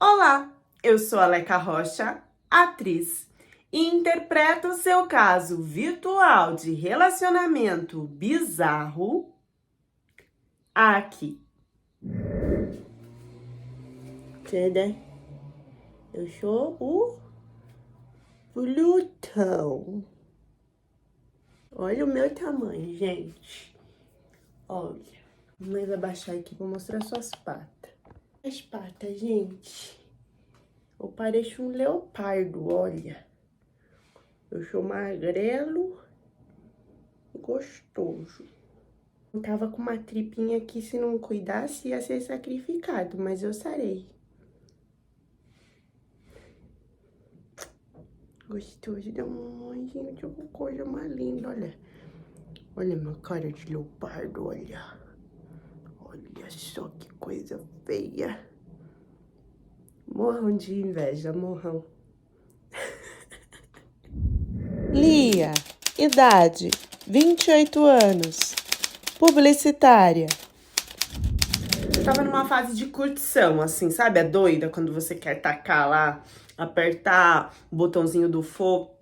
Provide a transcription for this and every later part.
Olá, eu sou a Leca Rocha, atriz, e interpreto o seu caso virtual de relacionamento bizarro aqui. Entendeu? Eu sou o Plutão. Olha o meu tamanho, gente. Olha, vamos abaixar aqui para mostrar suas patas. As patas, gente. Eu pareço um leopardo, olha. Eu sou magrelo e gostoso. Eu tava com uma tripinha que, se não cuidasse, ia ser sacrificado, mas eu sarei. Gostoso da mamãe, gente, que coisa mais linda, olha. Olha minha cara de leopardo, olha. Olha só que coisa feia. Morram de inveja, morram. Lia, idade, 28 anos, publicitária. Eu tava numa fase de curtição, assim, sabe? A doida, quando você quer tacar lá, apertar o botãozinho do fogo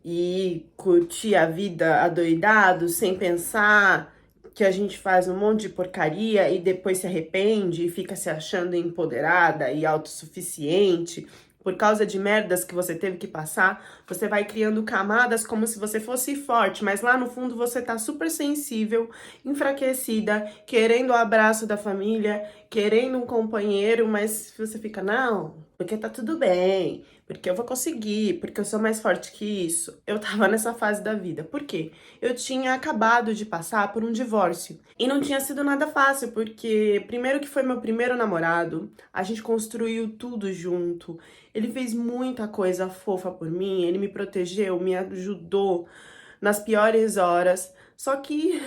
e curtir a vida adoidado, sem pensar que a gente faz um monte de porcaria e depois se arrepende e fica se achando empoderada e autossuficiente. Por causa de merdas que você teve que passar, você vai criando camadas como se você fosse forte, mas lá no fundo você tá super sensível, enfraquecida, querendo o abraço da família, querendo um companheiro, mas você fica, não, porque tá tudo bem, porque eu vou conseguir, porque eu sou mais forte que isso. Eu tava nessa fase da vida. Por quê? Eu tinha acabado de passar por um divórcio. E não tinha sido nada fácil, porque primeiro que foi meu primeiro namorado, a gente construiu tudo junto. Ele fez muita coisa fofa por mim, ele me protegeu, me ajudou nas piores horas. Só que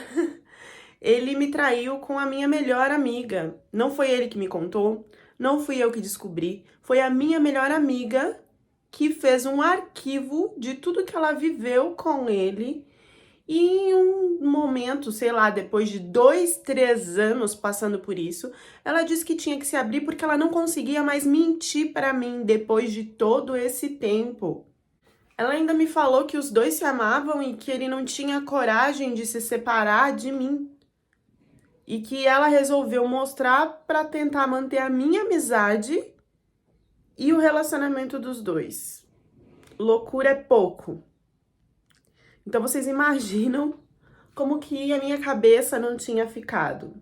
ele me traiu com a minha melhor amiga. Não foi ele que me contou, não fui eu que descobri, foi a minha melhor amiga que fez um arquivo de tudo que ela viveu com ele. E em um momento, sei lá, depois de 2, 3 anos passando por isso, ela disse que tinha que se abrir porque ela não conseguia mais mentir pra mim depois de todo esse tempo. Ela ainda me falou que os dois se amavam e que ele não tinha coragem de se separar de mim. E que ela resolveu mostrar pra tentar manter a minha amizade e o relacionamento dos dois. Loucura é pouco. Então vocês imaginam como que a minha cabeça não tinha ficado.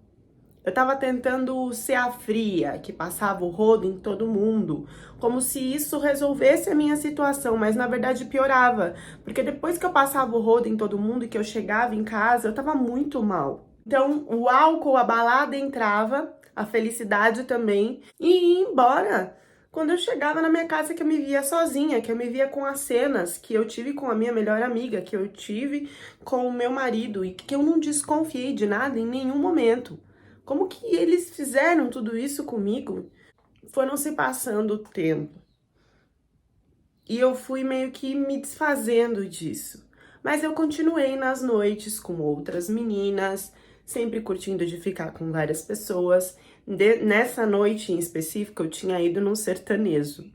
Eu tava tentando ser a fria, que passava o rodo em todo mundo, como se isso resolvesse a minha situação, mas na verdade piorava, porque depois que eu passava o rodo em todo mundo e que eu chegava em casa, eu tava muito mal. Então, o álcool, a balada entrava, a felicidade também, e ia embora. Quando eu chegava na minha casa, que eu me via sozinha, que eu me via com as cenas que eu tive com a minha melhor amiga, que eu tive com o meu marido, e que eu não desconfiei de nada em nenhum momento. Como que eles fizeram tudo isso comigo? Foram se passando o tempo. E eu fui meio que me desfazendo disso. Mas eu continuei nas noites com outras meninas, sempre curtindo de ficar com várias pessoas. Nessa noite em específico, eu tinha ido num sertanejo.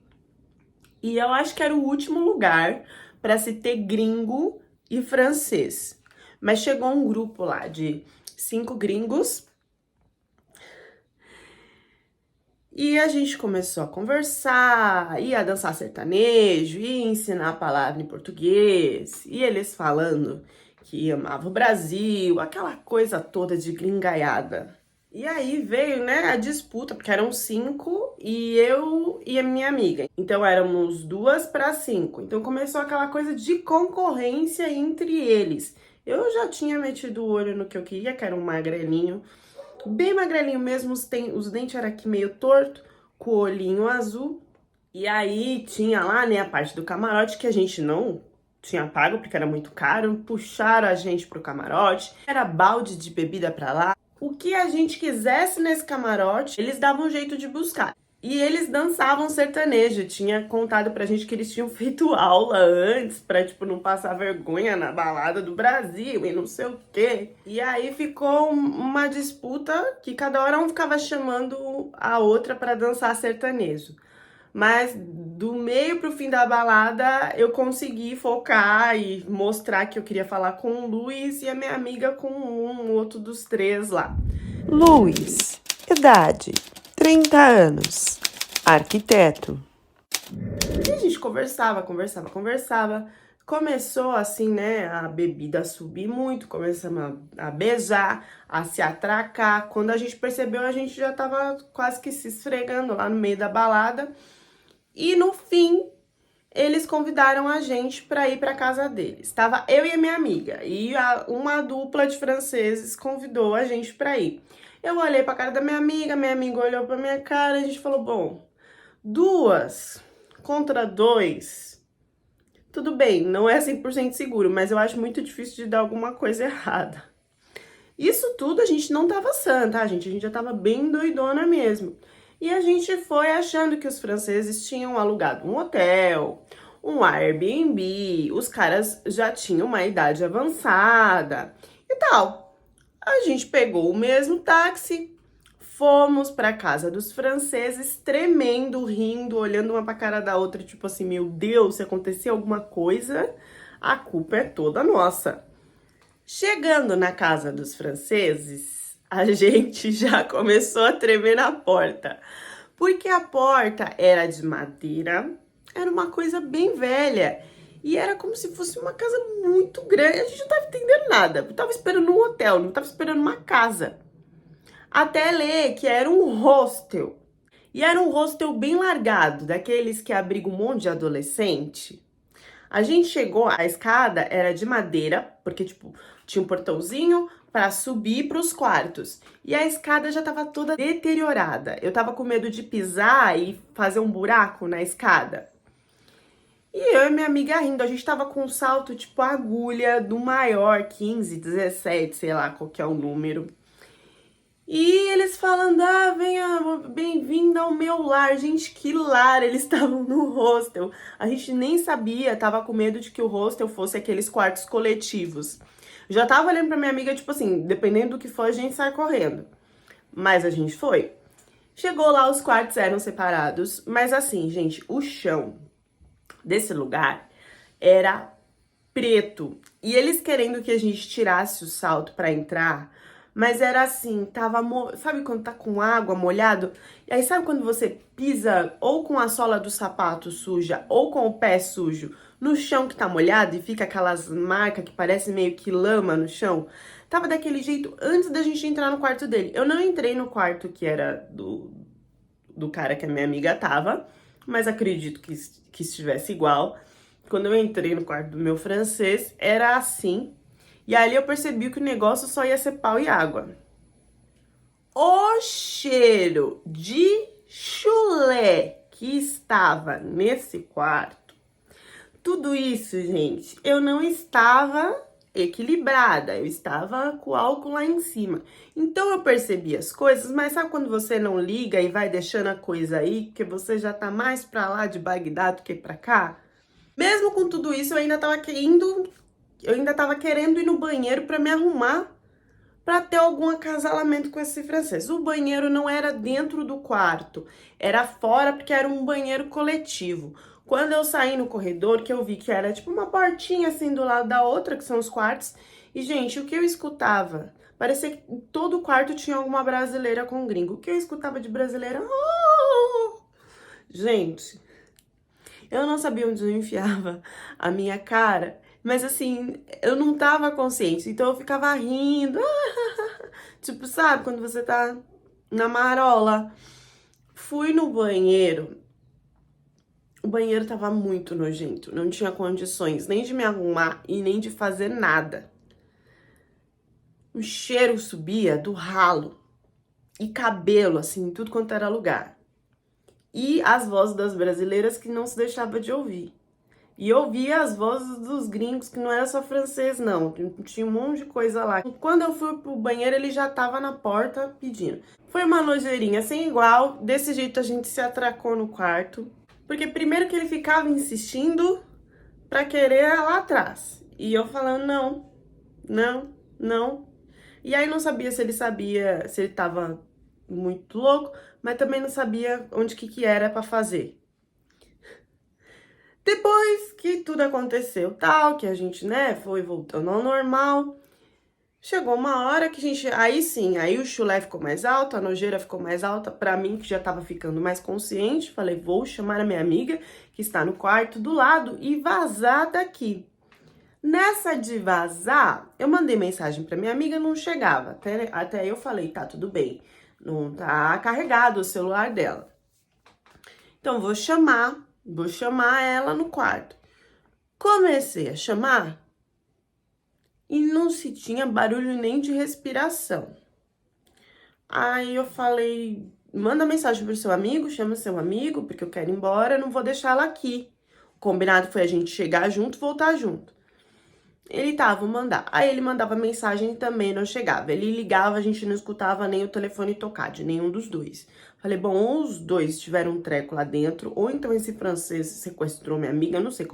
E eu acho que era o último lugar para se ter gringo e francês. Mas chegou um grupo lá de 5 gringos. E a gente começou a conversar, ia dançar sertanejo, ia ensinar a palavra em português, e eles falando que amava o Brasil, aquela coisa toda de gringaiada. E aí veio, né, a disputa, porque eram 5 e eu e a minha amiga. Então éramos 2 para 5. Então começou aquela coisa de concorrência entre eles. Eu já tinha metido o olho no que eu queria, que era um magrelinho, bem magrelinho mesmo, os dentes eram aqui meio torto, com o olhinho azul. E aí tinha lá, né, a parte do camarote que a gente não tinha pago, porque era muito caro. Puxaram a gente pro camarote, era balde de bebida pra lá. O que a gente quisesse nesse camarote, eles davam um jeito de buscar. E eles dançavam sertanejo. Tinha contado pra gente que eles tinham feito aula antes pra, tipo, não passar vergonha na balada do Brasil e não sei o quê. E aí ficou uma disputa que cada hora um ficava chamando a outra pra dançar sertanejo. Mas do meio pro fim da balada, eu consegui focar e mostrar que eu queria falar com o Luiz e a minha amiga com um outro dos três lá. Luiz, idade, 30 anos, arquiteto. E a gente conversava. Começou assim, né, a bebida a subir muito, começamos a beijar, a se atracar. Quando a gente percebeu, a gente já tava quase que se esfregando lá no meio da balada. E no fim, eles convidaram a gente para ir para casa deles. Tava eu e a minha amiga, e uma dupla de franceses convidou a gente para ir. Eu olhei para cara da minha amiga olhou para minha cara, a gente falou: bom, 2 contra 2, tudo bem, não é 100% seguro, mas eu acho muito difícil de dar alguma coisa errada. Isso tudo a gente não tava sã, tá, gente? A gente já tava bem doidona mesmo. E a gente foi achando que os franceses tinham alugado um hotel, um Airbnb, os caras já tinham uma idade avançada e tal. A gente pegou o mesmo táxi, fomos pra casa dos franceses, tremendo, rindo, olhando uma pra cara da outra, tipo assim, meu Deus, se acontecer alguma coisa, a culpa é toda nossa. Chegando na casa dos franceses, a gente já começou a tremer na porta, porque a porta era de madeira, era uma coisa bem velha, e era como se fosse uma casa muito grande. A gente não tava entendendo nada, eu tava esperando um hotel, não tava esperando uma casa. Até ler que era um hostel. E era um hostel bem largado, daqueles que abrigam um monte de adolescente. A gente chegou, a escada era de madeira, porque, tipo, tinha um portãozinho para subir para os quartos. E a escada já tava toda deteriorada. Eu tava com medo de pisar e fazer um buraco na escada. E eu e minha amiga rindo, a gente tava com um salto, tipo, agulha do maior, 15, 17, sei lá qual que é o número. E eles falando, venha, bem-vinda ao meu lar. Gente, que lar, eles estavam no hostel. A gente nem sabia, tava com medo de que o hostel fosse aqueles quartos coletivos. Já tava olhando pra minha amiga, tipo assim, dependendo do que for, a gente sai correndo. Mas a gente foi. Chegou lá, os quartos eram separados, mas assim, gente, o chão desse lugar era preto. E eles querendo que a gente tirasse o salto pra entrar, mas era assim, tava, sabe quando tá com água molhado? E aí sabe quando você pisa ou com a sola do sapato suja ou com o pé sujo no chão que tá molhado e fica aquelas marcas que parece meio que lama no chão? Tava daquele jeito antes da gente entrar no quarto dele. Eu não entrei no quarto que era do cara que a minha amiga tava, mas acredito que estivesse igual. Quando eu entrei no quarto do meu francês, era assim. E ali eu percebi que o negócio só ia ser pau e água. O cheiro de chulé que estava nesse quarto, tudo isso, gente, eu não estava equilibrada, eu estava com o álcool lá em cima. Então eu percebi as coisas, mas sabe quando você não liga e vai deixando a coisa aí, porque você já tá mais pra lá de Bagdá do que pra cá? Mesmo com tudo isso, eu ainda tava querendo ir no banheiro pra me arrumar pra ter algum acasalamento com esse francês. O banheiro não era dentro do quarto, era fora porque era um banheiro coletivo. Quando eu saí no corredor, que eu vi que era tipo uma portinha assim do lado da outra, que são os quartos, e gente, o que eu escutava? Parecia que em todo quarto tinha alguma brasileira com gringo. O que eu escutava de brasileira? Oh! Gente, eu não sabia onde eu enfiava a minha cara, mas assim, eu não tava consciente, então eu ficava rindo. Tipo, sabe, quando você tá na marola. Fui no banheiro, o banheiro tava muito nojento, não tinha condições nem de me arrumar e nem de fazer nada. O cheiro subia do ralo e cabelo, assim, em tudo quanto era lugar. E as vozes das brasileiras que não se deixava de ouvir. E eu ouvia as vozes dos gringos, que não era só francês, não. Tinha um monte de coisa lá. Quando eu fui pro banheiro, ele já tava na porta pedindo. Foi uma nojeirinha sem igual. Desse jeito a gente se atracou no quarto. Porque primeiro que ele ficava insistindo pra querer lá atrás. E eu falando, não, não, não. E aí não sabia se ele tava muito louco, mas também não sabia onde que era pra fazer. Depois que tudo aconteceu tal, que a gente, né, foi voltando ao normal, chegou uma hora que a gente, aí sim, aí o chulé ficou mais alto, a nojeira ficou mais alta pra mim, que já tava ficando mais consciente. Falei, vou chamar a minha amiga, que está no quarto do lado, e vazar daqui. Nessa de vazar, eu mandei mensagem pra minha amiga, não chegava. Até eu falei, tá, tudo bem, não tá carregado o celular dela. Então, vou chamar ela no quarto. Comecei a chamar e não se tinha barulho nem de respiração. Aí eu falei, manda mensagem pro seu amigo, chama seu amigo, porque eu quero ir embora, não vou deixar ela aqui. O combinado foi a gente chegar junto, voltar junto. Ele tá, vou mandar. Aí ele mandava mensagem e também não chegava. Ele ligava, a gente não escutava nem o telefone tocar, de nenhum dos dois. Falei, bom, ou os dois tiveram um treco lá dentro, ou então esse francês sequestrou minha amiga, eu não sei.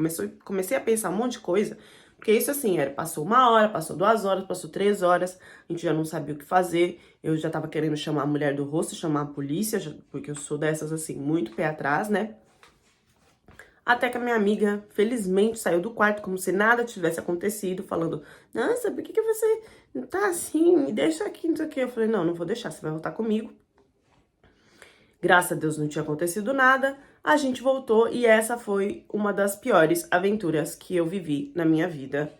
Comecei a pensar um monte de coisa, porque isso assim, passou 1 hora, passou 2 horas, passou 3 horas, a gente já não sabia o que fazer. Eu já tava querendo chamar a mulher do rosto, chamar a polícia, porque eu sou dessas assim, muito pé atrás, né? Até que a minha amiga, felizmente, saiu do quarto como se nada tivesse acontecido, falando, nossa, por que você tá assim? Me deixa aqui, não sei o quê. Eu falei, não, não vou deixar, você vai voltar comigo. Graças a Deus não tinha acontecido nada, a gente voltou e essa foi uma das piores aventuras que eu vivi na minha vida.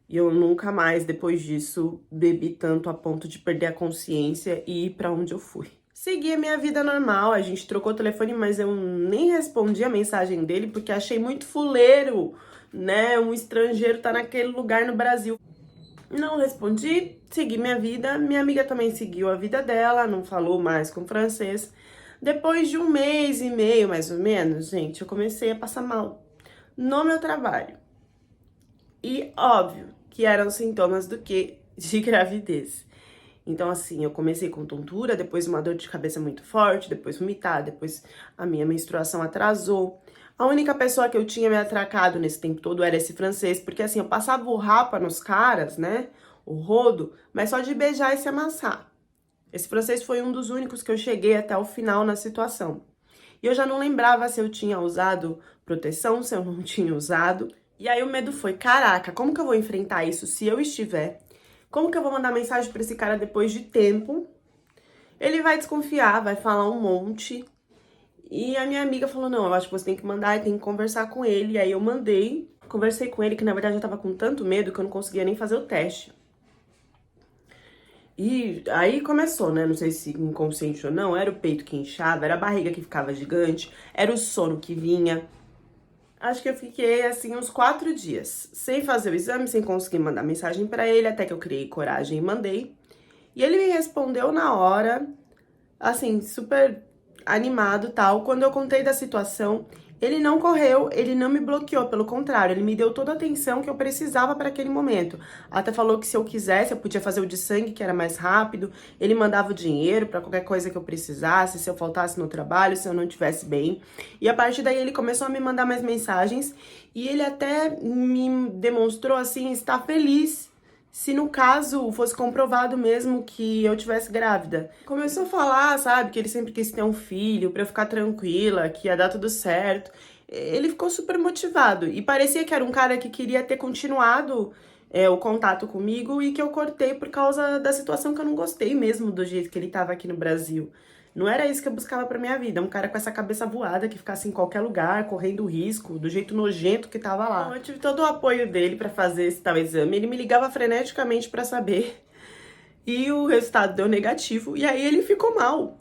E eu nunca mais, depois disso, bebi tanto a ponto de perder a consciência e ir pra onde eu fui. Segui a minha vida normal, a gente trocou o telefone, mas eu nem respondi a mensagem dele porque achei muito fuleiro, né? Um estrangeiro tá naquele lugar no Brasil. Não respondi, segui minha vida. Minha amiga também seguiu a vida dela, não falou mais com o francês. Depois de 1 mês e meio, mais ou menos, gente, eu comecei a passar mal no meu trabalho. E óbvio que eram sintomas do quê? De gravidez. Então, assim, eu comecei com tontura, depois uma dor de cabeça muito forte, depois vomitar, depois a minha menstruação atrasou. A única pessoa que eu tinha me atracado nesse tempo todo era esse francês, porque assim, eu passava o rapa nos caras, né, o rodo, mas só de beijar e se amassar. Esse francês foi um dos únicos que eu cheguei até o final na situação. E eu já não lembrava se eu tinha usado proteção, se eu não tinha usado. E aí o medo foi, caraca, como que eu vou enfrentar isso se eu estiver? Como que eu vou mandar mensagem pra esse cara depois de tempo? Ele vai desconfiar, vai falar um monte. E a minha amiga falou, não, eu acho que você tem que mandar e tem que conversar com ele. E aí eu mandei, conversei com ele, que na verdade eu tava com tanto medo que eu não conseguia nem fazer o teste. E aí começou, né? Não sei se inconsciente ou não, era o peito que inchava, era a barriga que ficava gigante, era o sono que vinha. Acho que eu fiquei, assim, uns 4 dias, sem fazer o exame, sem conseguir mandar mensagem pra ele, até que eu criei coragem e mandei. E ele me respondeu na hora, assim, super animado e tal. Quando eu contei da situação, ele não correu, ele não me bloqueou, pelo contrário, ele me deu toda a atenção que eu precisava para aquele momento. Até falou que se eu quisesse, eu podia fazer o de sangue, que era mais rápido. Ele mandava o dinheiro para qualquer coisa que eu precisasse, se eu faltasse no trabalho, se eu não estivesse bem. E a partir daí ele começou a me mandar mais mensagens e ele até me demonstrou, assim, estar feliz se no caso fosse comprovado mesmo que eu tivesse grávida. Começou a falar, sabe, que ele sempre quis ter um filho pra eu ficar tranquila, que ia dar tudo certo. Ele ficou super motivado e parecia que era um cara que queria ter continuado o contato comigo e que eu cortei por causa da situação que eu não gostei mesmo do jeito que ele tava aqui no Brasil. Não era isso que eu buscava pra minha vida, um cara com essa cabeça voada que ficasse em qualquer lugar, correndo risco, do jeito nojento que tava lá. Então, eu tive todo o apoio dele pra fazer esse tal exame, ele me ligava freneticamente pra saber, e o resultado deu negativo, e aí ele ficou mal.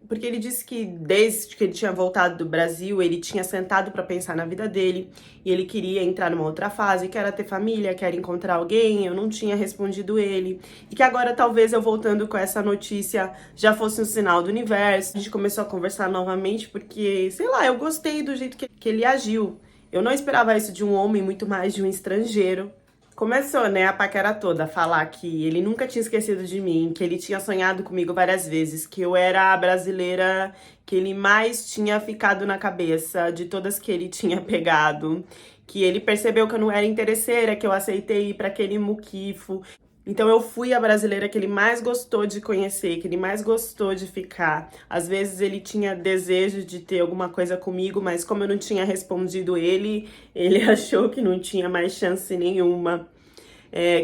Porque ele disse que desde que ele tinha voltado do Brasil, ele tinha sentado pra pensar na vida dele, e ele queria entrar numa outra fase, que era ter família, que era encontrar alguém, eu não tinha respondido ele, e que agora talvez eu voltando com essa notícia já fosse um sinal do universo. A gente começou a conversar novamente porque, sei lá, eu gostei do jeito que ele agiu. Eu não esperava isso de um homem, muito mais de um estrangeiro. Começou, né, a paquera toda, a falar que ele nunca tinha esquecido de mim, que ele tinha sonhado comigo várias vezes, que eu era a brasileira que ele mais tinha ficado na cabeça de todas que ele tinha pegado, que ele percebeu que eu não era interesseira, que eu aceitei ir pra aquele muquifo. Então eu fui a brasileira que ele mais gostou de conhecer, que ele mais gostou de ficar. Às vezes ele tinha desejo de ter alguma coisa comigo, mas como eu não tinha respondido ele achou que não tinha mais chance nenhuma.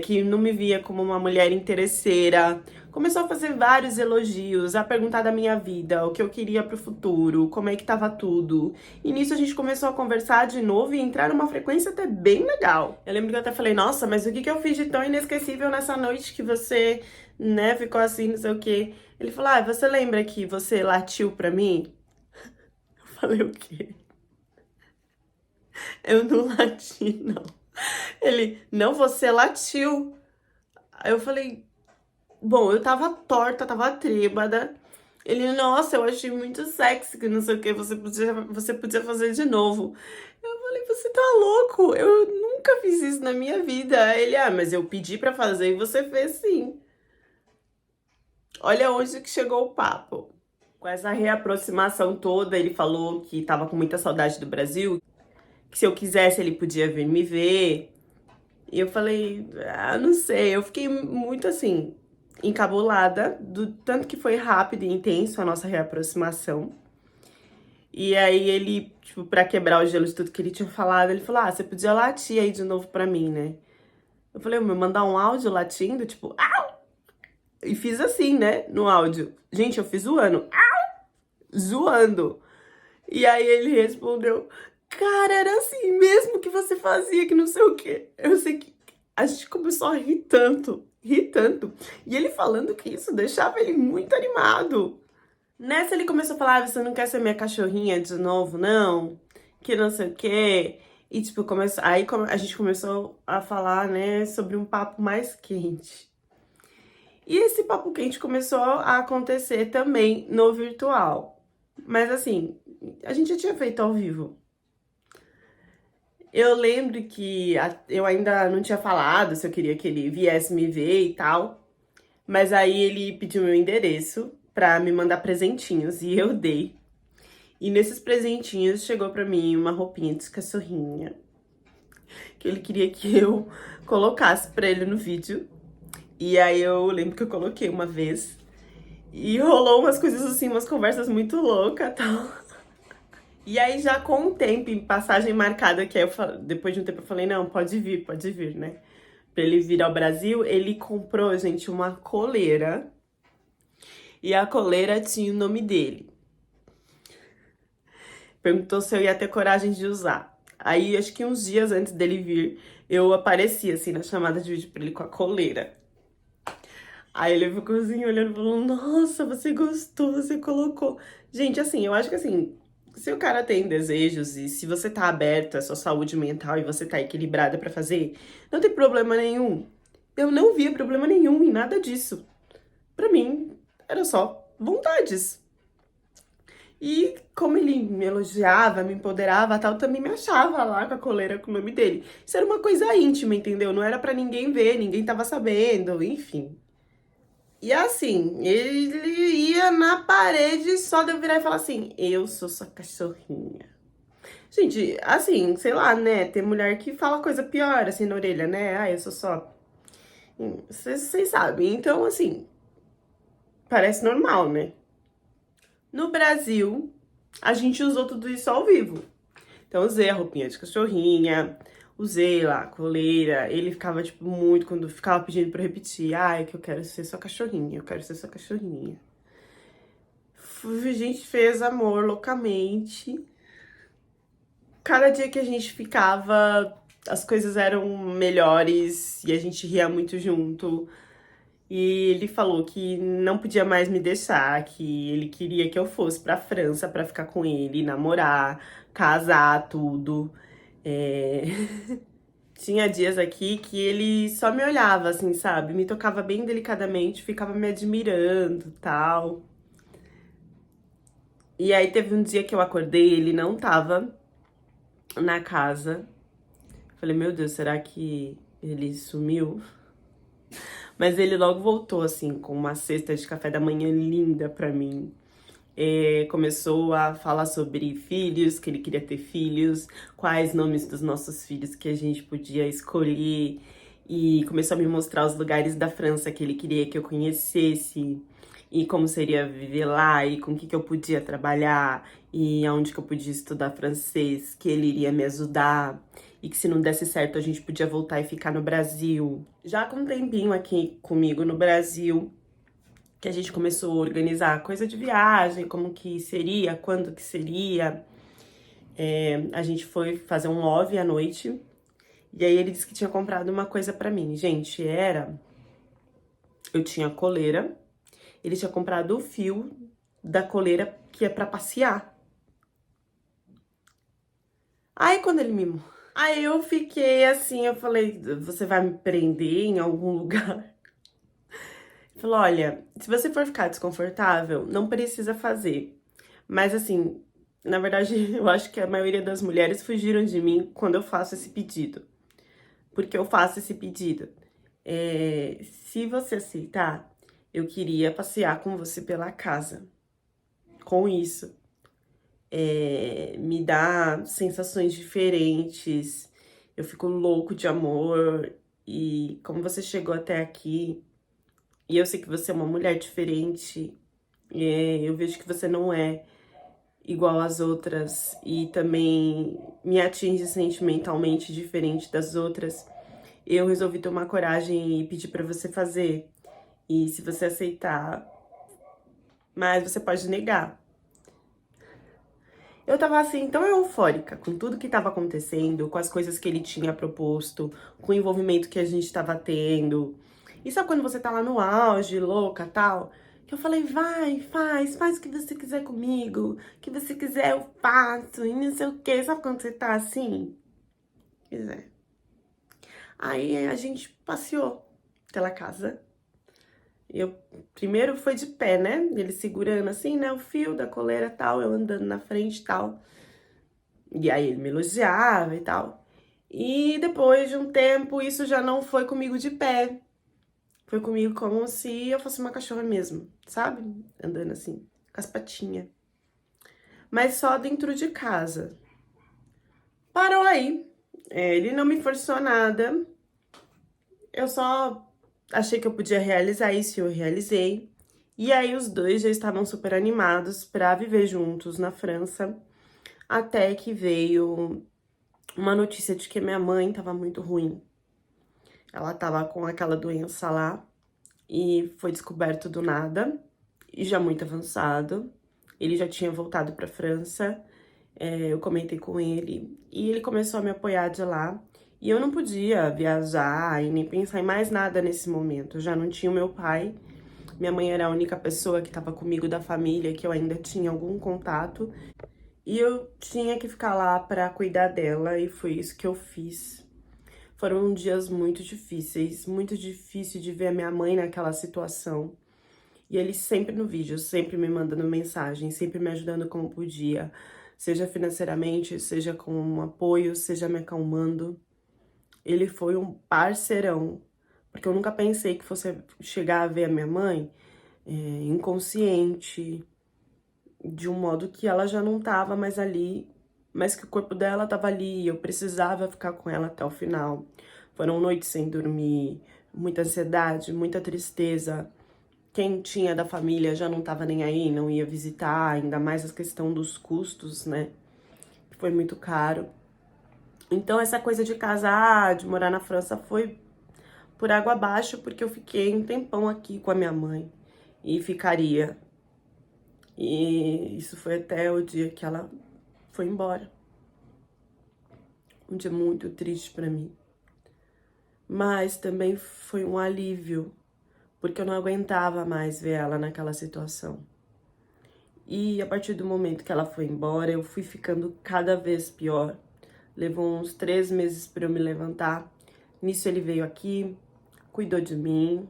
Que não me via como uma mulher interesseira. Começou a fazer vários elogios, a perguntar da minha vida, o que eu queria pro futuro, como é que tava tudo. E nisso a gente começou a conversar de novo e entrar numa frequência até bem legal. Eu lembro que eu até falei, nossa, mas o que eu fiz de tão inesquecível nessa noite que você, né, ficou assim, não sei o quê. Ele falou, você lembra que você latiu pra mim? Eu falei, o quê? Eu não lati, não. Ele, não, você latiu. Aí eu falei, bom, eu tava torta, tava trêbada. Ele, nossa, eu achei muito sexy, que não sei o que, você podia fazer de novo. Eu falei, você tá louco? Eu nunca fiz isso na minha vida. Ele, mas eu pedi pra fazer e você fez sim. Olha onde que chegou o papo. Com essa reaproximação toda, ele falou que tava com muita saudade do Brasil, que se eu quisesse ele podia vir me ver. E eu falei, não sei, eu fiquei muito assim, encabulada, do tanto que foi rápido e intenso a nossa reaproximação. E aí ele, tipo, pra quebrar o gelo de tudo que ele tinha falado, ele falou, você podia latir aí de novo pra mim, né? Eu falei, me mandar um áudio latindo, tipo, au! E fiz assim, né, no áudio. Gente, eu fiz zoando, au! Zoando. E aí ele respondeu, cara, era assim mesmo que você fazia, que não sei o quê. Eu sei que a gente começou a rir tanto, rir tanto. E ele falando que isso deixava ele muito animado. Nessa ele começou a falar, você não quer ser minha cachorrinha de novo, não? Que não sei o quê. E tipo, aí a gente começou a falar, né, sobre um papo mais quente. E esse papo quente começou a acontecer também no virtual. Mas assim, a gente já tinha feito ao vivo. Eu lembro que eu ainda não tinha falado se eu queria que ele viesse me ver e tal. Mas aí ele pediu meu endereço pra me mandar presentinhos e eu dei. E nesses presentinhos chegou pra mim uma roupinha de cachorrinha que ele queria que eu colocasse pra ele no vídeo. E aí eu lembro que eu coloquei uma vez e rolou umas coisas assim, umas conversas muito loucas e tal. E aí já com o tempo, em passagem marcada, que aí depois de um tempo eu falei, não, pode vir, né? Pra ele vir ao Brasil, ele comprou, gente, uma coleira. E a coleira tinha o nome dele. Perguntou se eu ia ter coragem de usar. Aí, acho que uns dias antes dele vir, eu apareci, assim, na chamada de vídeo pra ele com a coleira. Aí ele ficou assim, olhando e falou, nossa, você gostou, você colocou. Gente, assim, eu acho que assim, se o cara tem desejos e se você tá aberto à sua saúde mental e você tá equilibrada pra fazer, não tem problema nenhum. Eu não via problema nenhum em nada disso. Pra mim, era só vontades. E como ele me elogiava, me empoderava, tal, também me achava lá com a coleira com o nome dele. Isso era uma coisa íntima, entendeu? Não era pra ninguém ver, ninguém tava sabendo, enfim. E assim, ele ia na parede só de eu virar e falar assim, eu sou sua cachorrinha. Gente, assim, sei lá, né? Tem mulher que fala coisa pior, assim, na orelha, né? Eu sou só... Vocês sabem. Então, assim, parece normal, né? No Brasil, a gente usou tudo isso ao vivo. Então, usei a roupinha de cachorrinha, usei lá a coleira. Ele ficava, tipo, muito, quando ficava pedindo pra eu repetir. É que eu quero ser sua cachorrinha, eu quero ser sua cachorrinha. A gente fez amor loucamente. Cada dia que a gente ficava, as coisas eram melhores e a gente ria muito junto. E ele falou que não podia mais me deixar, que ele queria que eu fosse pra França pra ficar com ele, namorar, casar, tudo. Tinha dias aqui que ele só me olhava, assim, sabe? Me tocava bem delicadamente, ficava me admirando, tal. E aí teve um dia que eu acordei, ele não tava na casa. Falei, meu Deus, será que ele sumiu? Mas ele logo voltou, assim, com uma cesta de café da manhã linda pra mim. Começou a falar sobre filhos, que ele queria ter filhos, quais nomes dos nossos filhos que a gente podia escolher. e começou a me mostrar os lugares da França que ele queria que eu conhecesse, e como seria viver lá, e com o que eu podia trabalhar, e aonde que eu podia estudar francês, que ele iria me ajudar, e que se não desse certo a gente podia voltar e ficar no Brasil. Já com um tempinho aqui comigo no Brasil, que a gente começou a organizar coisa de viagem, como que seria, quando que seria. A gente foi fazer um love à noite, e aí ele disse que tinha comprado uma coisa pra mim. Gente, eu tinha coleira, ele tinha comprado o fio da coleira que é pra passear. Aí quando ele me... Aí eu fiquei assim, eu falei, você vai me prender em algum lugar? Ele falou, olha, se você for ficar desconfortável, não precisa fazer. Mas assim, na verdade, eu acho que a maioria das mulheres fugiram de mim quando eu faço esse pedido. Porque eu faço esse pedido. Se você aceitar, eu queria passear com você pela casa. Com isso, me dá sensações diferentes. Eu fico louco de amor. E como você chegou até aqui, e eu sei que você é uma mulher diferente, eu vejo que você não é igual às outras e também me atinge sentimentalmente diferente das outras. Eu resolvi tomar coragem e pedir pra você fazer. E se você aceitar, mas você pode negar. Eu tava assim, tão eufórica com tudo que tava acontecendo, com as coisas que ele tinha proposto, com o envolvimento que a gente tava tendo. E sabe quando você tá lá no auge, louca, tal? Que eu falei, vai, faz o que você quiser comigo, o que você quiser eu faço, e não sei o quê. Sabe quando você tá assim? Pois é. Aí a gente passeou pela casa. Eu primeiro foi de pé, né? Ele segurando assim, né? O fio da coleira e tal, eu andando na frente e tal. E aí ele me elogiava e tal. E depois de um tempo, isso já não foi comigo de pé. Foi comigo como se eu fosse uma cachorra mesmo, sabe? Andando assim, com as patinhas. Mas só dentro de casa. Parou aí. Ele não me forçou nada. Eu só achei que eu podia realizar isso e eu realizei. E aí os dois já estavam super animados pra viver juntos na França. Até que veio uma notícia de que minha mãe tava muito ruim. Ela tava com aquela doença lá e foi descoberto do nada e já muito avançado. Ele já tinha voltado pra França. Eu comentei com ele e ele começou a me apoiar de lá. E eu não podia viajar e nem pensar em mais nada nesse momento. Eu já não tinha o meu pai. Minha mãe era a única pessoa que estava comigo da família, que eu ainda tinha algum contato. E eu tinha que ficar lá para cuidar dela e foi isso que eu fiz. Foram dias muito difíceis, muito difícil de ver a minha mãe naquela situação. E ele sempre no vídeo, sempre me mandando mensagem, sempre me ajudando como podia. Seja financeiramente, seja com um apoio, seja me acalmando. Ele foi um parceirão, porque eu nunca pensei que fosse chegar a ver a minha mãe inconsciente, de um modo que ela já não tava mais ali, mas que o corpo dela tava ali e eu precisava ficar com ela até o final. Foram noites sem dormir, muita ansiedade, muita tristeza. Quem tinha da família já não tava nem aí, não ia visitar, ainda mais a questão dos custos, né? Foi muito caro. Então, essa coisa de casar, de morar na França, foi por água abaixo, porque eu fiquei um tempão aqui com a minha mãe. E ficaria. E isso foi até o dia que ela foi embora. Um dia muito triste pra mim. Mas também foi um alívio, porque eu não aguentava mais ver ela naquela situação. E a partir do momento que ela foi embora, eu fui ficando cada vez pior. Levou uns 3 meses para eu me levantar. Nisso ele veio aqui, cuidou de mim,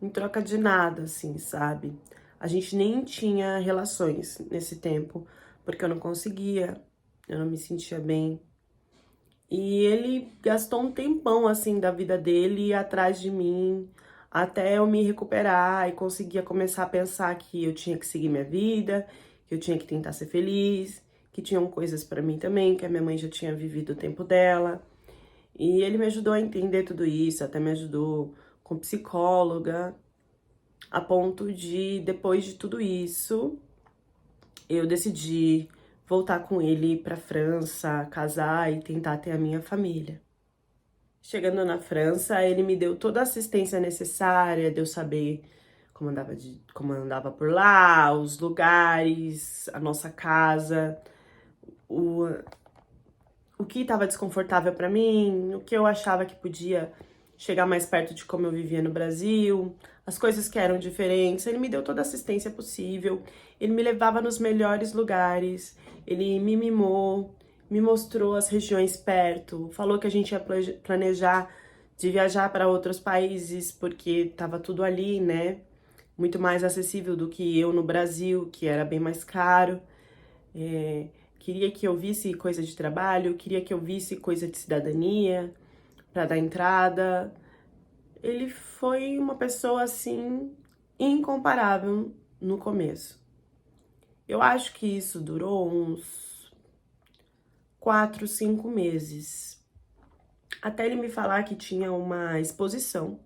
em troca de nada, assim, sabe? A gente nem tinha relações nesse tempo, porque eu não conseguia, eu não me sentia bem. E ele gastou um tempão, assim, da vida dele atrás de mim, até eu me recuperar e conseguir começar a pensar que eu tinha que seguir minha vida, que eu tinha que tentar ser feliz, que tinham coisas pra mim também, que a minha mãe já tinha vivido o tempo dela. E ele me ajudou a entender tudo isso, até me ajudou com psicóloga, a ponto de, depois de tudo isso, eu decidi voltar com ele pra França, casar e tentar ter a minha família. Chegando na França, ele me deu toda a assistência necessária, de eu saber como andava por lá, os lugares, a nossa casa, o, o que estava desconfortável para mim, o que eu achava que podia chegar mais perto de como eu vivia no Brasil, as coisas que eram diferentes. Ele me deu toda a assistência possível, ele me levava nos melhores lugares, ele me mimou, me mostrou as regiões perto, falou que a gente ia planejar de viajar para outros países, porque tava tudo ali, né? Muito mais acessível do que eu no Brasil, que era bem mais caro. Queria que eu visse coisa de trabalho, queria que eu visse coisa de cidadania para dar entrada. Ele foi uma pessoa assim incomparável no começo. Eu acho que isso durou uns 4, 5 meses. Até ele me falar que tinha uma exposição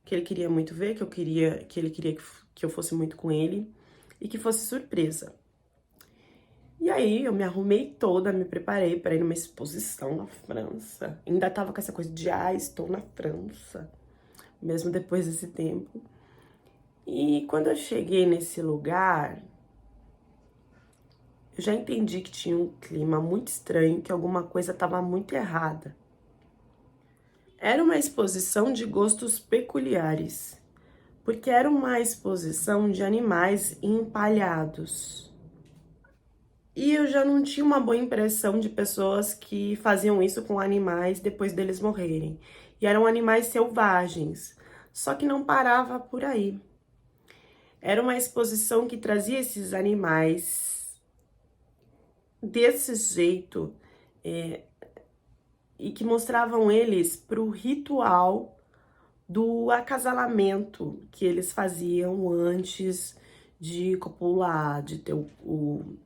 que ele queria muito ver, que ele queria que eu fosse muito com ele e que fosse surpresa. E aí eu me arrumei toda, me preparei para ir numa exposição na França. Ainda tava com essa coisa de, estou na França, mesmo depois desse tempo. E quando eu cheguei nesse lugar, eu já entendi que tinha um clima muito estranho, que alguma coisa estava muito errada. Era uma exposição de gostos peculiares, porque era uma exposição de animais empalhados. E eu já não tinha uma boa impressão de pessoas que faziam isso com animais depois deles morrerem. E eram animais selvagens, só que não parava por aí. Era uma exposição que trazia esses animais desse jeito, e que mostravam eles para o ritual do acasalamento que eles faziam antes de copular, de ter o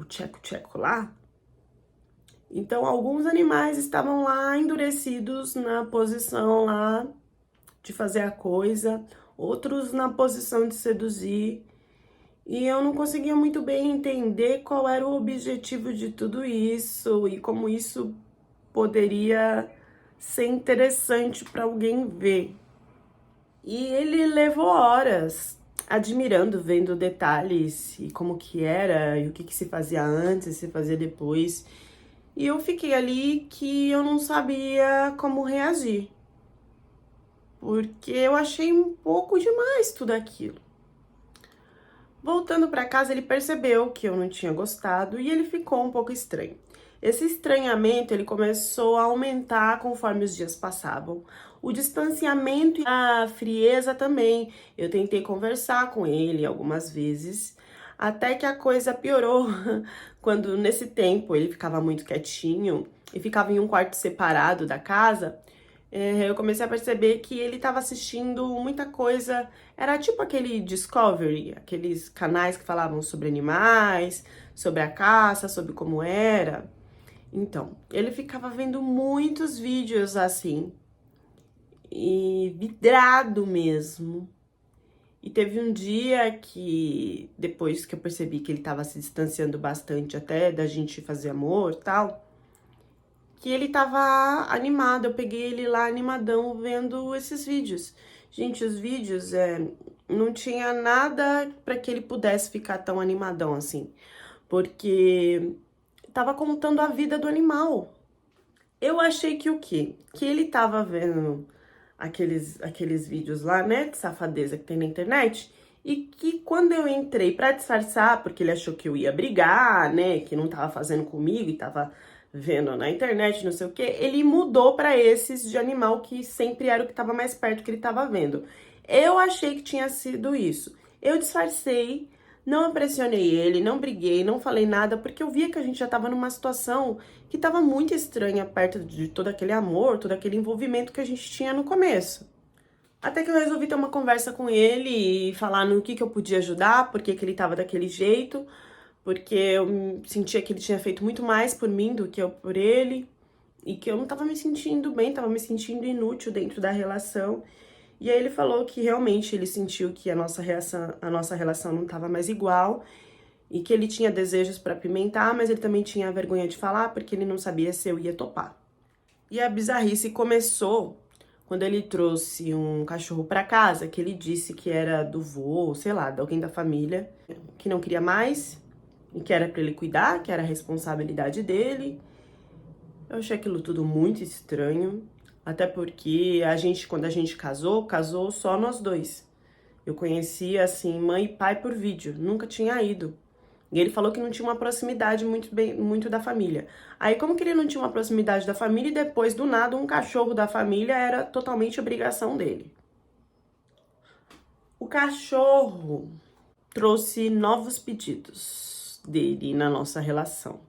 tcheco-tcheco lá. Então, alguns animais estavam lá endurecidos na posição lá de fazer a coisa, outros na posição de seduzir. E eu não conseguia muito bem entender qual era o objetivo de tudo isso e como isso poderia ser interessante para alguém ver. E ele levou horas admirando, vendo detalhes e como que era, e o que que se fazia antes, se fazia depois. E eu fiquei ali que eu não sabia como reagir, porque eu achei um pouco demais tudo aquilo. Voltando para casa, ele percebeu que eu não tinha gostado e ele ficou um pouco estranho. Esse estranhamento, ele começou a aumentar conforme os dias passavam. O distanciamento e a frieza também. Eu tentei conversar com ele algumas vezes, até que a coisa piorou. Quando, nesse tempo, ele ficava muito quietinho e ficava em um quarto separado da casa, eu comecei a perceber que ele estava assistindo muita coisa. Era tipo aquele Discovery, aqueles canais que falavam sobre animais, sobre a caça, sobre como era. Então, ele ficava vendo muitos vídeos assim, e vidrado mesmo. E teve um dia que, depois que eu percebi que ele estava se distanciando bastante até da gente fazer amor e tal, que ele tava animado, eu peguei ele lá animadão vendo esses vídeos. Gente, os vídeos não tinha nada para que ele pudesse ficar tão animadão assim, porque tava contando a vida do animal. Eu achei que o quê? Que ele tava vendo aqueles vídeos lá, né, de safadeza que tem na internet, e que quando eu entrei pra disfarçar, porque ele achou que eu ia brigar, né, que não tava fazendo comigo e tava vendo na internet, não sei o que, ele mudou pra esses de animal que sempre era o que tava mais perto que ele tava vendo. Eu achei que tinha sido isso. Eu disfarcei, não pressionei ele, não briguei, não falei nada, porque eu via que a gente já tava numa situação que tava muito estranha perto de todo aquele amor, todo aquele envolvimento que a gente tinha no começo. Até que eu resolvi ter uma conversa com ele e falar no que eu podia ajudar, porque que ele tava daquele jeito, porque eu sentia que ele tinha feito muito mais por mim do que eu por ele. e que eu não tava me sentindo bem, tava me sentindo inútil dentro da relação. E aí ele falou que realmente ele sentiu que a nossa relação não tava mais igual e que ele tinha desejos para apimentar, mas ele também tinha vergonha de falar porque ele não sabia se eu ia topar. E a bizarrice começou quando ele trouxe um cachorro para casa, que ele disse que era do vô, sei lá, de alguém da família, que não queria mais e que era para ele cuidar, que era a responsabilidade dele. Eu achei aquilo tudo muito estranho, até porque quando a gente casou só nós dois. Eu conhecia, assim, mãe e pai por vídeo, nunca tinha ido. E ele falou que não tinha uma proximidade muito da família. Aí, como que ele não tinha uma proximidade da família e depois, do nada, um cachorro da família era totalmente obrigação dele? O cachorro trouxe novos pedidos dele na nossa relação.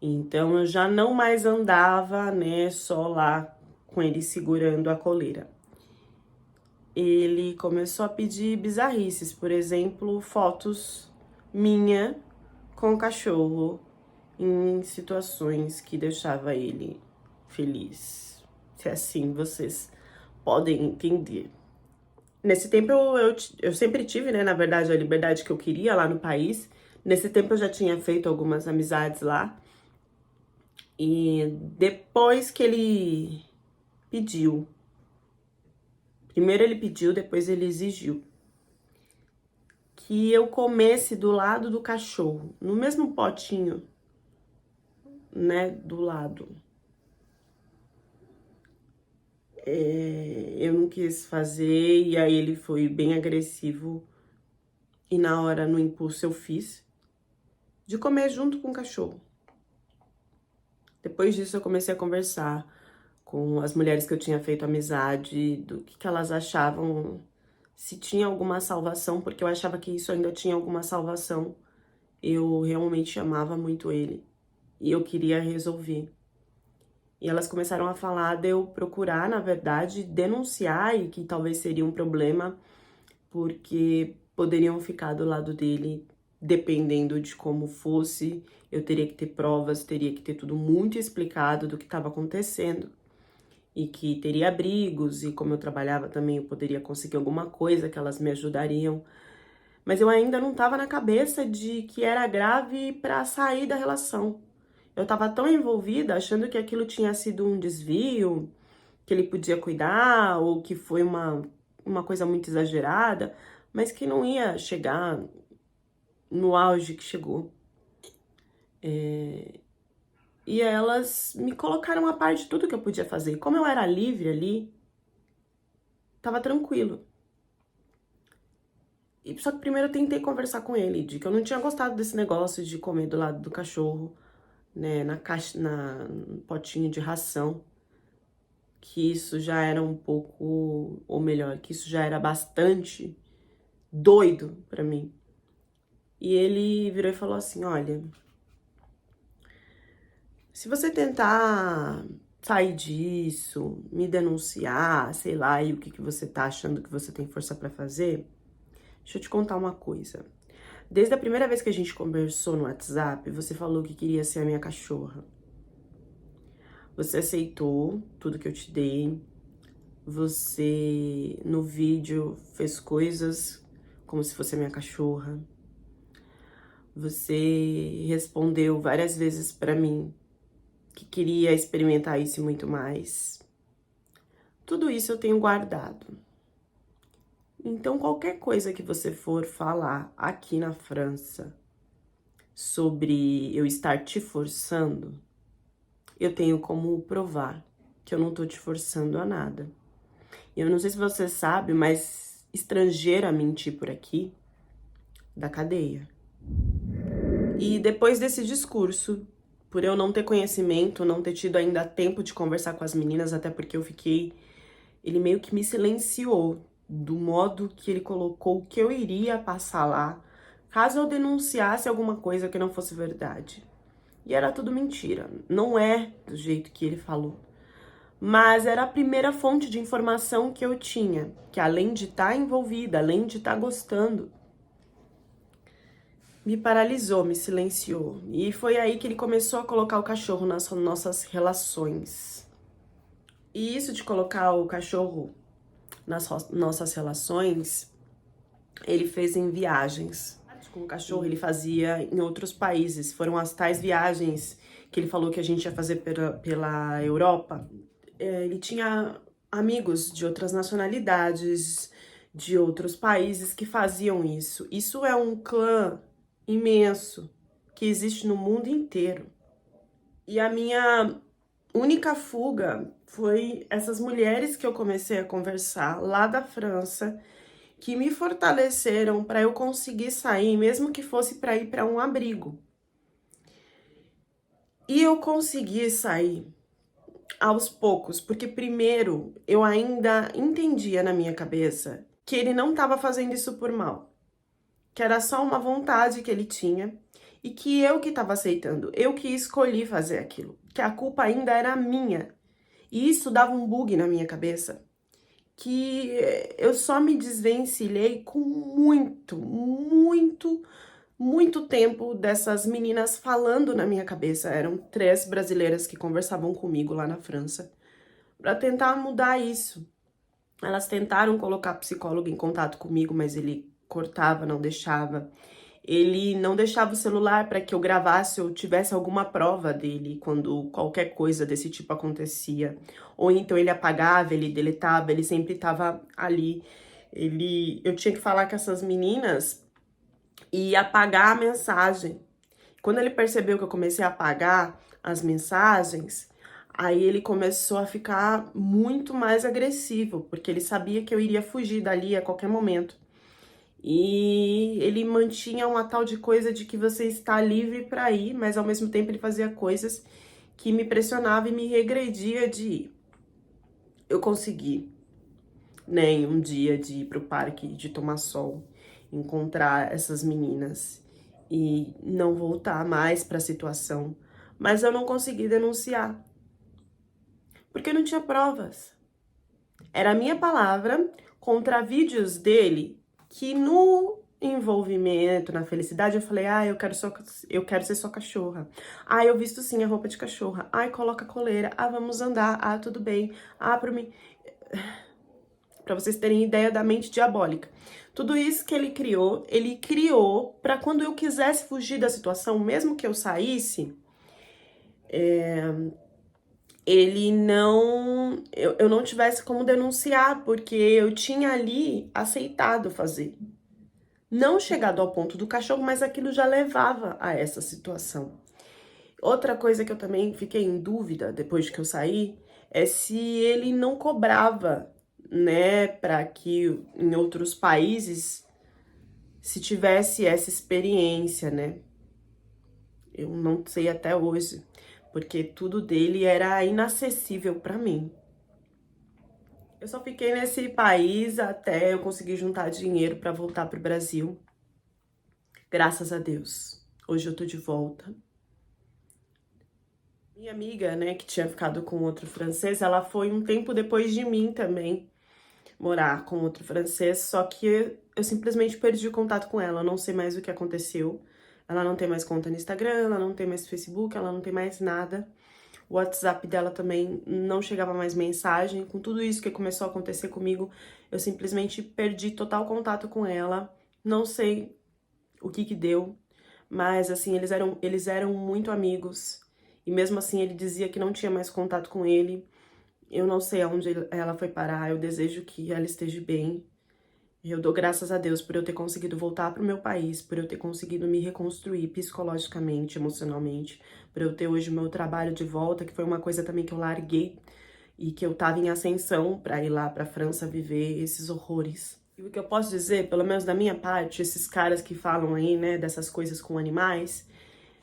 Então, eu já não mais andava, né, só lá com ele segurando a coleira. Ele começou a pedir bizarrices, por exemplo, fotos minha com o cachorro em situações que deixava ele feliz. Se assim vocês podem entender. Nesse tempo eu sempre tive, né, na verdade, a liberdade que eu queria lá no país. Nesse tempo eu já tinha feito algumas amizades lá. E depois que ele pediu, primeiro ele pediu, depois ele exigiu que eu comesse do lado do cachorro, no mesmo potinho, né, do lado. Eu não quis fazer, e aí ele foi bem agressivo, e na hora, no impulso, eu fiz, de comer junto com o cachorro. Depois disso, eu comecei a conversar com as mulheres que eu tinha feito amizade, do que elas achavam, se tinha alguma salvação, porque eu achava que isso ainda tinha alguma salvação. Eu realmente amava muito ele e eu queria resolver. E elas começaram a falar de eu procurar, na verdade, denunciar, e que talvez seria um problema, porque poderiam ficar do lado dele, dependendo de como fosse. Eu teria que ter provas, teria que ter tudo muito explicado do que estava acontecendo. E que teria abrigos, e como eu trabalhava também, eu poderia conseguir alguma coisa que elas me ajudariam. Mas eu ainda não estava na cabeça de que era grave para sair da relação. Eu estava tão envolvida, achando que aquilo tinha sido um desvio, que ele podia cuidar, ou que foi uma coisa muito exagerada, mas que não ia chegar no auge que chegou. E elas me colocaram a par de tudo que eu podia fazer. Como eu era livre ali, tava tranquilo. Só que primeiro eu tentei conversar com ele, de que eu não tinha gostado desse negócio de comer do lado do cachorro, né, no potinho de ração, que isso já era um pouco, ou melhor, que isso já era bastante doido pra mim. E ele virou e falou assim, olha, se você tentar sair disso, me denunciar, sei lá, e o que você tá achando que você tem força pra fazer, deixa eu te contar uma coisa. Desde a primeira vez que a gente conversou no WhatsApp, você falou que queria ser a minha cachorra. Você aceitou tudo que eu te dei. Você, no vídeo, fez coisas como se fosse a minha cachorra. Você respondeu várias vezes pra mim que queria experimentar isso e muito mais. Tudo isso eu tenho guardado. Então, qualquer coisa que você for falar aqui na França sobre eu estar te forçando, eu tenho como provar que eu não tô te forçando a nada. Eu não sei se você sabe, mas estrangeiro a mentir por aqui dá cadeia. E depois desse discurso, por eu não ter conhecimento, não ter tido ainda tempo de conversar com as meninas, até porque ele meio que me silenciou do modo que ele colocou que eu iria passar lá, caso eu denunciasse alguma coisa que não fosse verdade. E era tudo mentira, não é do jeito que ele falou. Mas era a primeira fonte de informação que eu tinha, que além de estar envolvida, além de estar gostando, me paralisou, me silenciou. E foi aí que ele começou a colocar o cachorro nas nossas relações. E isso de colocar o cachorro nas nossas relações, ele fez em viagens. Com o cachorro ele fazia em outros países. Foram as tais viagens que ele falou que a gente ia fazer pela Europa. Ele tinha amigos de outras nacionalidades, de outros países que faziam isso. Isso é um clã imenso que existe no mundo inteiro. E a minha única fuga foi essas mulheres que eu comecei a conversar lá da França, que me fortaleceram para eu conseguir sair, mesmo que fosse para ir para um abrigo. E eu consegui sair aos poucos, porque primeiro eu ainda entendia na minha cabeça que ele não estava fazendo isso por mal, que era só uma vontade que ele tinha e que eu que estava aceitando, eu que escolhi fazer aquilo, que a culpa ainda era minha. E isso dava um bug na minha cabeça, que eu só me desvencilhei com muito tempo dessas meninas falando na minha cabeça. Eram 3 brasileiras que conversavam comigo lá na França para tentar mudar isso. Elas tentaram colocar psicólogo em contato comigo, mas ele cortava, não deixava. Ele não deixava o celular para que eu gravasse ou tivesse alguma prova dele quando qualquer coisa desse tipo acontecia. Ou então ele apagava, ele deletava, ele sempre estava ali. Eu tinha que falar com essas meninas e apagar a mensagem. Quando ele percebeu que eu comecei a apagar as mensagens, aí ele começou a ficar muito mais agressivo, porque ele sabia que eu iria fugir dali a qualquer momento. E ele mantinha uma tal de coisa de que você está livre para ir, mas ao mesmo tempo ele fazia coisas que me pressionava e me regredia de ir. Eu consegui, né, em um dia de ir pro parque, de tomar sol, encontrar essas meninas e não voltar mais para a situação, mas eu não consegui denunciar, porque não tinha provas. Era a minha palavra contra vídeos dele que no envolvimento, na felicidade, eu falei, eu quero ser sua cachorra. Eu visto sim a roupa de cachorra. Coloca a coleira. Vamos andar. Tudo bem. Pra mim... Pra vocês terem ideia da mente diabólica. Tudo isso que ele criou pra quando eu quisesse fugir da situação, mesmo que eu saísse, eu não tivesse como denunciar, porque eu tinha ali aceitado fazer. Não chegado ao ponto do cachorro, mas aquilo já levava a essa situação. Outra coisa que eu também fiquei em dúvida depois que eu saí é se ele não cobrava, né, para que em outros países se tivesse essa experiência, né? Eu não sei até hoje, porque tudo dele era inacessível para mim. Eu só fiquei nesse país até eu conseguir juntar dinheiro para voltar pro Brasil. Graças a Deus. Hoje eu tô de volta. Minha amiga, né, que tinha ficado com outro francês, ela foi um tempo depois de mim também morar com outro francês, só que eu simplesmente perdi o contato com ela, eu não sei mais o que aconteceu. Ela não tem mais conta no Instagram, ela não tem mais Facebook, ela não tem mais nada. O WhatsApp dela também não chegava mais mensagem. Com tudo isso que começou a acontecer comigo, eu simplesmente perdi total contato com ela. Não sei o que deu, mas assim, eles eram muito amigos. E mesmo assim ele dizia que não tinha mais contato com ele. Eu não sei aonde ela foi parar, eu desejo que ela esteja bem. Eu dou graças a Deus por eu ter conseguido voltar pro meu país, por eu ter conseguido me reconstruir psicologicamente, emocionalmente, por eu ter hoje o meu trabalho de volta, que foi uma coisa também que eu larguei e que eu tava em ascensão pra ir lá pra França viver esses horrores. E o que eu posso dizer, pelo menos da minha parte, esses caras que falam aí, né, dessas coisas com animais,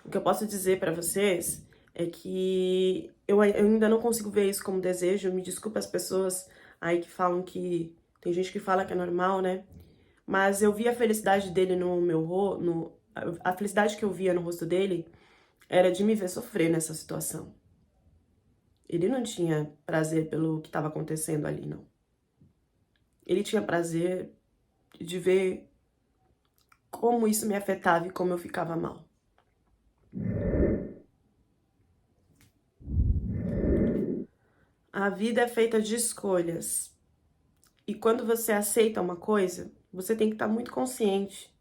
o que eu posso dizer pra vocês é que eu ainda não consigo ver isso como desejo. Me desculpa as pessoas aí que falam que... Tem gente que fala que é normal, né? Mas eu vi a felicidade dele no meu rosto... A felicidade que eu via no rosto dele era de me ver sofrer nessa situação. Ele não tinha prazer pelo que estava acontecendo ali, não. Ele tinha prazer de ver como isso me afetava e como eu ficava mal. A vida é feita de escolhas. E quando você aceita uma coisa, você tem que estar muito consciente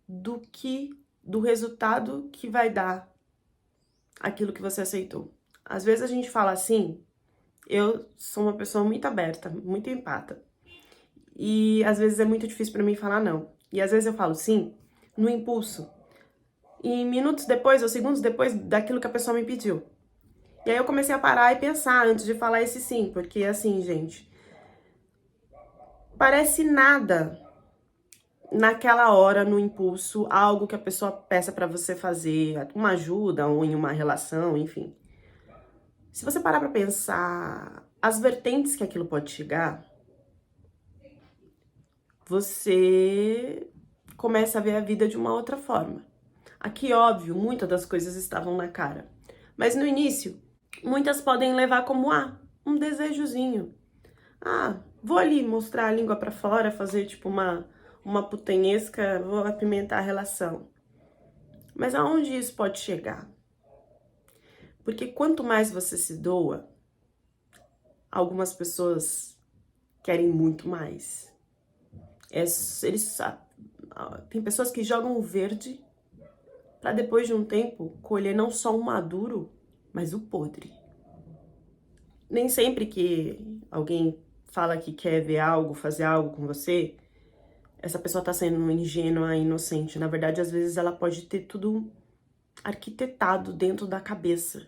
do resultado que vai dar aquilo que você aceitou. Às vezes a gente fala assim, eu sou uma pessoa muito aberta, muito empata. E às vezes é muito difícil pra mim falar não. E às vezes eu falo sim, no impulso. E minutos depois ou segundos depois daquilo que a pessoa me pediu. E aí eu comecei a parar e pensar antes de falar esse sim, porque assim, gente, parece nada naquela hora, no impulso, algo que a pessoa peça pra você fazer, uma ajuda ou em uma relação, enfim. Se você parar pra pensar as vertentes que aquilo pode chegar, você começa a ver a vida de uma outra forma. Aqui, óbvio, muitas das coisas estavam na cara. Mas no início, muitas podem levar como, um desejozinho. Vou ali mostrar a língua pra fora, fazer tipo uma putanhesca, vou apimentar a relação. Mas aonde isso pode chegar? Porque quanto mais você se doa, algumas pessoas querem muito mais. Tem pessoas que jogam o verde para depois de um tempo colher não só o maduro, mas o podre. Nem sempre que alguém fala que quer ver algo, fazer algo com você, essa pessoa tá sendo ingênua, inocente. Na verdade, às vezes ela pode ter tudo arquitetado dentro da cabeça.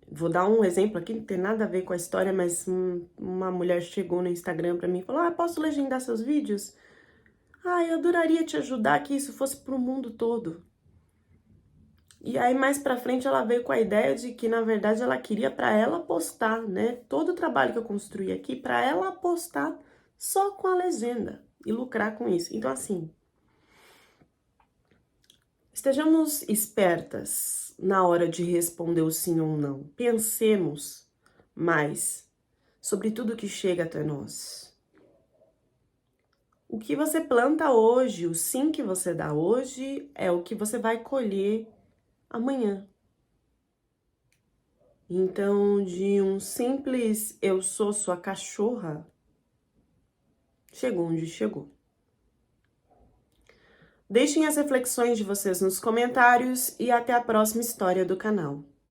Vou dar um exemplo aqui, não tem nada a ver com a história, mas uma mulher chegou no Instagram pra mim e falou: posso legendar seus vídeos? Eu adoraria te ajudar que isso fosse pro mundo todo. E aí, mais pra frente, ela veio com a ideia de que, na verdade, ela queria pra ela postar, né? Todo o trabalho que eu construí aqui, pra ela postar só com a legenda e lucrar com isso. Então, assim, estejamos espertas na hora de responder o sim ou não. Pensemos mais sobre tudo que chega até nós. O que você planta hoje, o sim que você dá hoje, é o que você vai colher amanhã. Então, de um simples eu sou sua cachorra, chegou onde chegou. Deixem as reflexões de vocês nos comentários e até a próxima história do canal.